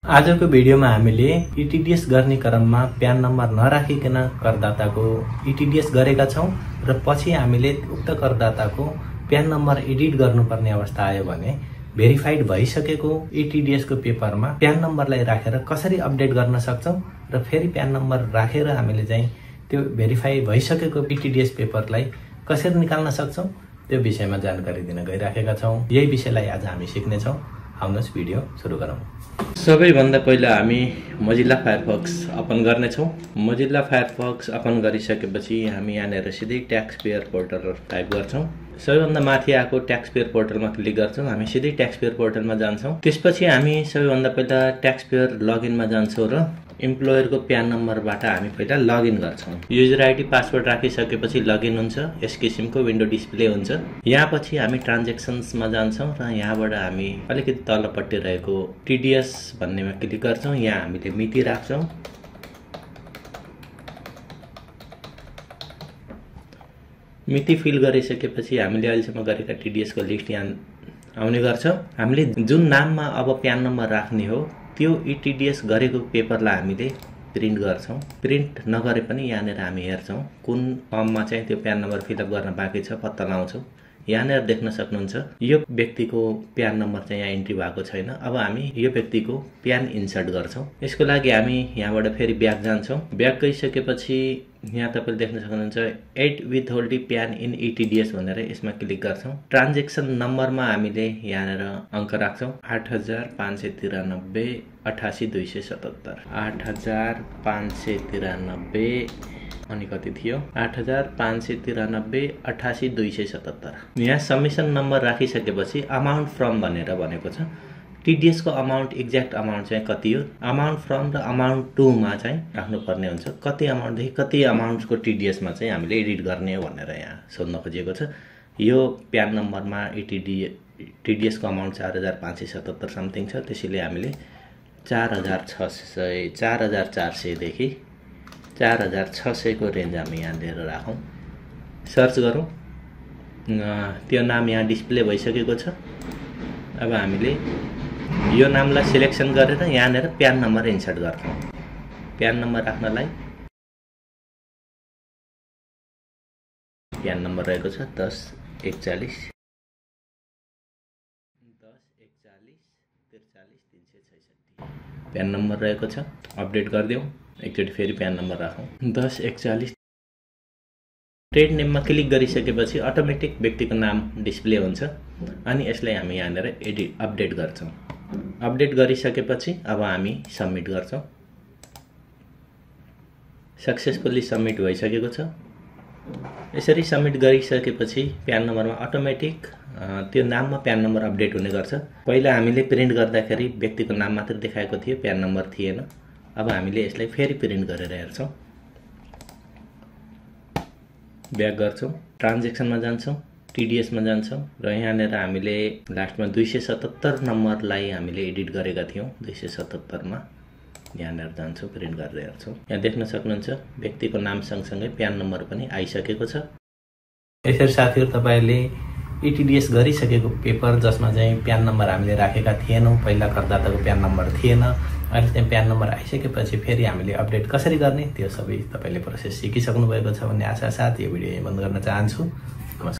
आजको भिडियोमा हामीले इटिडिएस गर्ने क्रममा प्यान नम्बर नराखिकन करदाताको इटिडिएस गरेका छौं र पछि हामीले उक्त करदाताको प्यान नम्बर एडिट गर्नुपर्ने अवस्था आयो भने भेरिफाइड भइसकेको इटिडिएस को पेपरमा प्यान नम्बरलाई राखेर कसरी अपडेट गर्न सक्छौं र फेरि प्यान नम्बर राखेर हामीले चाहिँ त्यो भेरिफाई भइसकेको इटिडिएस पेपरलाई कसरी निकाल्न सक्छौं त्यो विषयमा जानकारी दिन गइराखेका छौं। यही विषयलाई आज हामी सिक्ने छौं। आउनुहोस् भिडियो सुरु गरौँ। सबैभन्दा पहिला हामी मोजिल्ला फायरफक्स ओपन गर्ने छौं। मोजिल्ला फायरफक्स ओपन गरिसकेपछि हामी यहाँनिर सिधै ट्याक्स पेयर पोर्टल टाइप गर्छौं। सबैभन्दा माथि आएको ट्याक्स पेयर पोर्टलमा क्लिक गर्छौं। हामी सिधै ट्याक्स पेयर पोर्टलमा जान्छौं। त्यसपछि हामी सबैभन्दा पहिला ट्याक्स पेयर लगइनमा जान्छौं र इम्प्लोयर को प्यान नम्बरबाट हामी पहिला लगइन गर्छौं। युजर आईडी पासवर्ड राखिसकेपछि लगइन हुन्छ। यस किसिमको विन्डो डिस्प्ले हुन्छ। यहाँ पछि हामी ट्रान्ज्याक्सन्समा जान्छौं र यहाँबाट हामी अलिकति तलपट्टि रहेको टिडिएस भन्नेमा क्लिक गर्छौं। यहाँ हामीले मिति राख्छौं। मिति फिल गरिसकेपछि हामीले अहिलेसम्म गरेका टिडिएस को लिस्ट यहाँ आउने गर्छ। हामीले जुन नाममा अब प्यान नम्बर राख्ने हो त्यो इटिडिएस गरेको पेपरलाई हामीले प्रिन्ट गर्छौं। प्रिन्ट नगरे पनि यहाँनिर हामी हेर्छौं कुन फर्ममा चाहिँ त्यो प्यान नम्बर फिलअप गर्न बाँकी छ पत्ता लगाउँछौं। यहाँनिर देख्न सक्नुहुन्छ यो व्यक्तिको प्यान नम्बर चाहिँ यहाँ इन्ट्री भएको छैन। अब हामी यो व्यक्तिको प्यान इन्सर्ट गर्छौं। यसको लागि हामी यहाँबाट फेरि ब्याक जान्छौं। ब्याक गइसकेपछि यहाँ तपाईले देख्न सक्नुहुन्छ एड विथहोल्डिङ प्यान इन इटिडिएस भनेर यसमा क्लिक गर्छौं। ट्रान्ज्याक्सन नम्बरमा हामीले यहाँनिर अंक राख्छौं 8593 88277 8593 अनि कति थियो 8593 88277। यहाँ सबमिसन नम्बर राखिसकेपछि अमाउन्ट फ्रम भनेर भनेको छ। टिडिएस को अमाउन्ट एक्ज्याक्ट अमाउन्ट चाहिँ कति हो अमाउन्ट फ्रम र अमाउन्ट टु मा चाहिँ राख्नु पर्ने हुन्छ। कति अमाउन्ट देखि कति अमाउन्ट को टिडिएस मा चाहिँ हामीले एडिट गर्ने हो भनेर यहाँ सोध्न खोजिएको छ। यो प्यान नम्बरमा टिडिएस को अमाउन्ट 4577 समथिङ छ। त्यसैले हामीले 4400 देखि 4600 को रेन्ज हामी यहाँ लिएर राखौं। सर्च गरौं। त्यो नाम यहाँ डिस्प्ले भइसकेको छ। अब हामीले यो नामलाई सिलेक्सन गरेर यहाँनिर प्यान नम्बर इन्सर्ट गर्छौं। प्यान नम्बर राख्नलाई प्यान नम्बर रहेको छ 1041 प्यान नम्बर रहेको छ। अपडेट गरिदेऊ। एकचोटि फेरि प्यान नम्बर राखौं 1041। ट्रेड नेममा क्लिक गरिसकेपछि अटोमेटिक व्यक्तिको नाम डिस्प्ले हुन्छ अनि यसलाई हामी यहाँनिर एडिट अपडेट गर्छौं। अपडेट गरिसकेपछि अब हामी सबमिट गर्छौं। सक्सेसफुली सबमिट भइसकेको छ। यसरी सबमिट गरिसकेपछि प्यान नम्बरमा अटोमेटिक त्यो नाममा प्यान नम्बर अपडेट हुने गर्छ। पहिला हामीले प्रिन्ट गर्दाखेरि व्यक्तिको नाम मात्र देखाएको थियो, प्यान नम्बर थिएन। अब हामीले यसलाई फेरि प्रिन्ट गरेर हेर्छौं। ब्याक गर्छौं। ट्रान्ज्याक्सनमा जान्छौं। टिडिएस मा जान्छौं र यहाँनिर हामीले लास्टमा 277 नम्बरलाई हामीले एडिट गरेका थियौं। 277 मा यहाँनिर जान्छौं। प्रिन्ट गरेर हेर्छौं। यहाँ देख्न सक्नुहुन्छ व्यक्तिको नाम सँगसँगै प्यान नम्बर पनि आइसकेको छ। यसरी साथीहरु तपाईले इटिडिएस गरिसकेको पेपर जसमा चाहिँ प्यान नम्बर हामीले राखेका थिएनौं, पहिला करदाताको प्यान नम्बर थिएन, अहिले चाहिँ प्यान नम्बर आइसकेपछि फेरि हामीले अपडेट कसरी गर्ने त्यो सबै तपाईले प्रोसेस सिकिसक्नु भएको छ भन्ने आशा साथ यो भिडियो बन्द गर्न चाहन्छु।